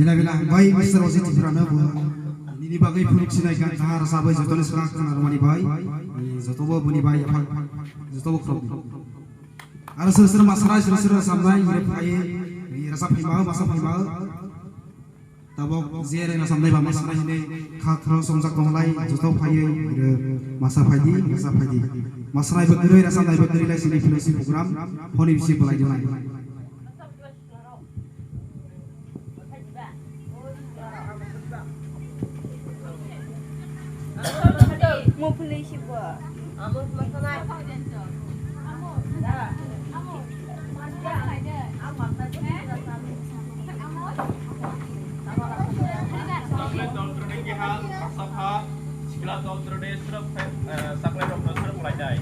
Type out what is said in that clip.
Bila bila bayi Mister Ozi Tibrana ini bagai produksi naikkan kahar sabai jatuhnya sekarang kena rumah bayi jatuh buni bayi apa jatuh krop ada seser masalah seser sampai mirip bayi rasa pimau masa pimau tabok ziarah rasa sampai bayi masalah ini khatro somsak tonglai jatuh bayi masa pagi masalah berdiri rasa sampai berdiri lagi sini filosofi program poni bisi pelai jonai mau beli siapa? Amos masalah. Saklar dokter mulai